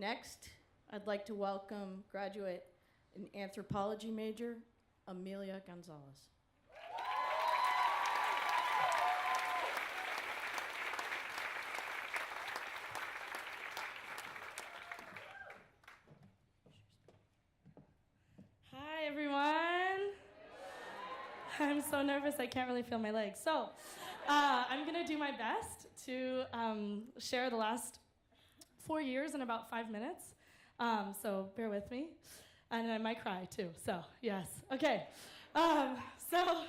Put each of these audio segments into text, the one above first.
Next, I'd like to welcome graduate and anthropology major, Amelia Gonzalez. Hi, everyone. I'm so nervous, I can't really feel my legs. So, I'm going to do my best to share the last 4 years in about 5 minutes. So, bear with me. And I might cry, too. So, yes. Okay. So,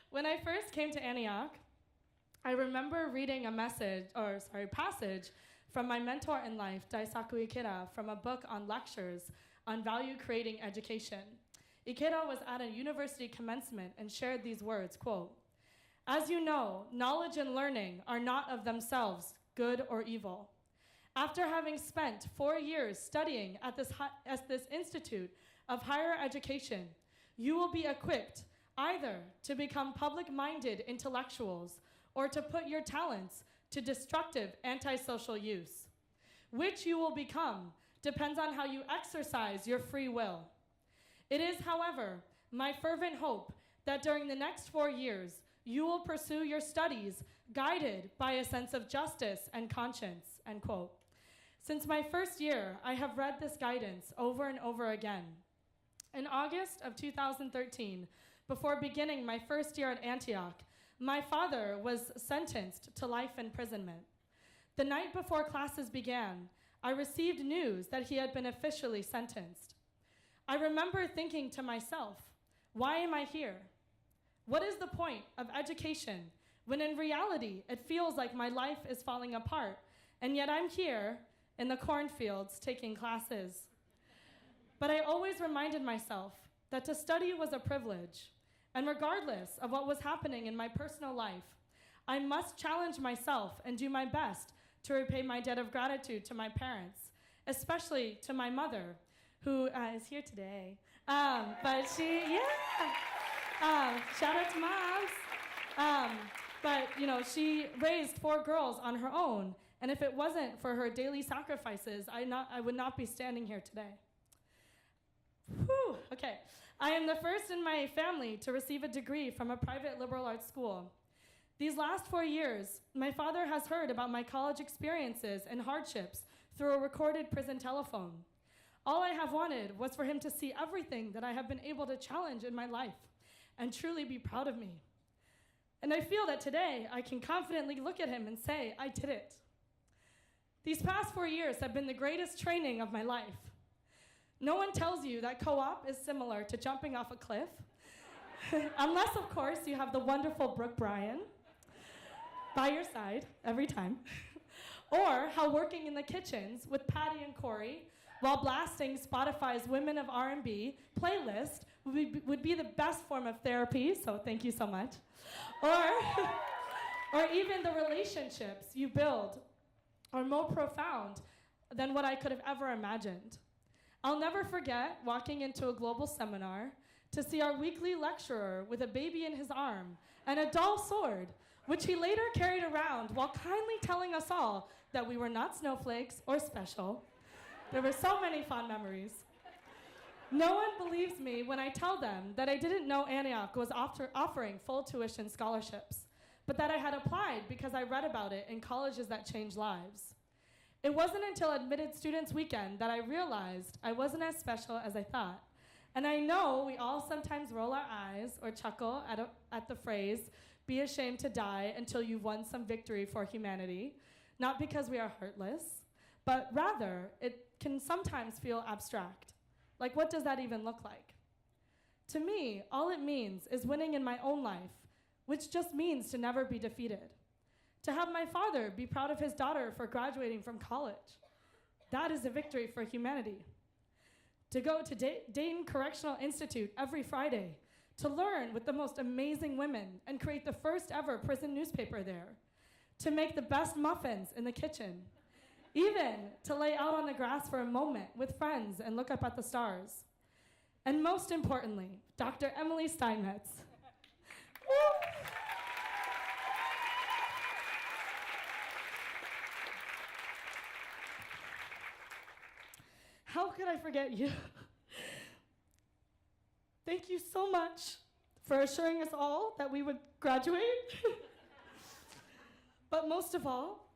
when I first came to Antioch, I remember reading a passage from my mentor in life, Daisaku Ikeda, from a book on lectures on value-creating education. Ikeda was at a university commencement and shared these words, quote, "As you know, knowledge and learning are not of themselves good or evil. After having spent 4 years studying at this Institute of Higher Education, you will be equipped either to become public-minded intellectuals or to put your talents to destructive antisocial use. Which you will become depends on how you exercise your free will. It is, however, my fervent hope that during the next 4 years, you will pursue your studies guided by a sense of justice and conscience," end quote. Since my first year, I have read this guidance over and over again. In August of 2013, before beginning my first year at Antioch, my father was sentenced to life imprisonment. The night before classes began, I received news that he had been officially sentenced. I remember thinking to myself, why am I here? What is the point of education when in reality it feels like my life is falling apart, and yet I'm here in the cornfields taking classes? But I always reminded myself that to study was a privilege, and regardless of what was happening in my personal life, I must challenge myself and do my best to repay my debt of gratitude to my parents, especially to my mother, who is here today. But shout out to moms. But she raised 4 girls on her own, and if it wasn't for her daily sacrifices, I would not be standing here today. Whew, okay. I am the first in my family to receive a degree from a private liberal arts school. These last 4 years, my father has heard about my college experiences and hardships through a recorded prison telephone. All I have wanted was for him to see everything that I have been able to challenge in my life and truly be proud of me. And I feel that today I can confidently look at him and say, I did it. These past 4 years have been the greatest training of my life. No one tells you that co-op is similar to jumping off a cliff, unless, of course, you have the wonderful Brooke Bryan by your side every time, or how working in the kitchens with Patty and Corey while blasting Spotify's Women of R&B playlist would be the best form of therapy, so thank you so much. Or even the relationships you build are more profound than what I could have ever imagined. I'll never forget walking into a global seminar to see our weekly lecturer with a baby in his arm and a dull sword, which he later carried around while kindly telling us all that we were not snowflakes or special. There were so many fond memories. No one believes me when I tell them that I didn't know Antioch was offering full tuition scholarships, but that I had applied because I read about it in colleges that change lives. It wasn't until Admitted Students Weekend that I realized I wasn't as special as I thought. And I know we all sometimes roll our eyes or chuckle at the phrase, "Be ashamed to die until you've won some victory for humanity," not because we are heartless, but rather it can sometimes feel abstract. Like, what does that even look like? To me, all it means is winning in my own life, which just means to never be defeated. To have my father be proud of his daughter for graduating from college. That is a victory for humanity. To go to Dayton Correctional Institute every Friday, to learn with the most amazing women and create the first ever prison newspaper there. To make the best muffins in the kitchen. Even to lay out on the grass for a moment with friends and look up at the stars. And most importantly, Dr. Emily Steinmetz. How could I forget you? Thank you so much for assuring us all that we would graduate. But most of all,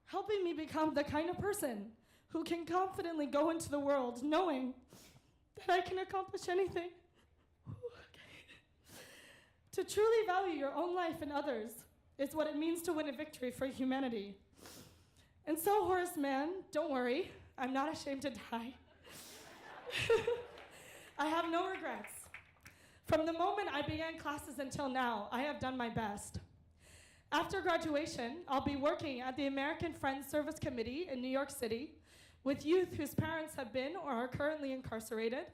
helping me become the kind of person who can confidently go into the world knowing that I can accomplish anything. To truly value your own life and others is what it means to win a victory for humanity. And so, Horace Mann, don't worry, I'm not ashamed to die. I have no regrets. From the moment I began classes until now, I have done my best. After graduation, I'll be working at the American Friends Service Committee in New York City with youth whose parents have been or are currently incarcerated,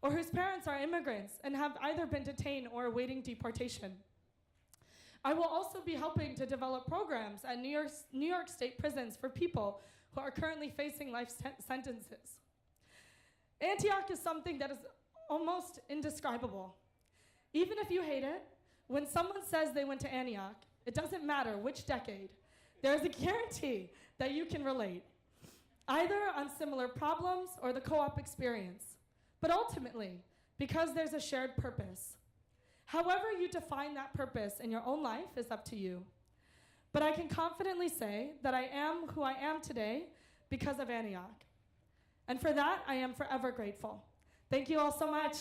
or whose parents are immigrants and have either been detained or awaiting deportation. I will also be helping to develop programs at New York State prisons for people who are currently facing life sentences. Antioch is something that is almost indescribable. Even if you hate it, when someone says they went to Antioch, it doesn't matter which decade, there's a guarantee that you can relate, either on similar problems or the co-op experience, but ultimately, because there's a shared purpose. However you define that purpose in your own life is up to you. But I can confidently say that I am who I am today because of Antioch. And for that, I am forever grateful. Thank you all so much.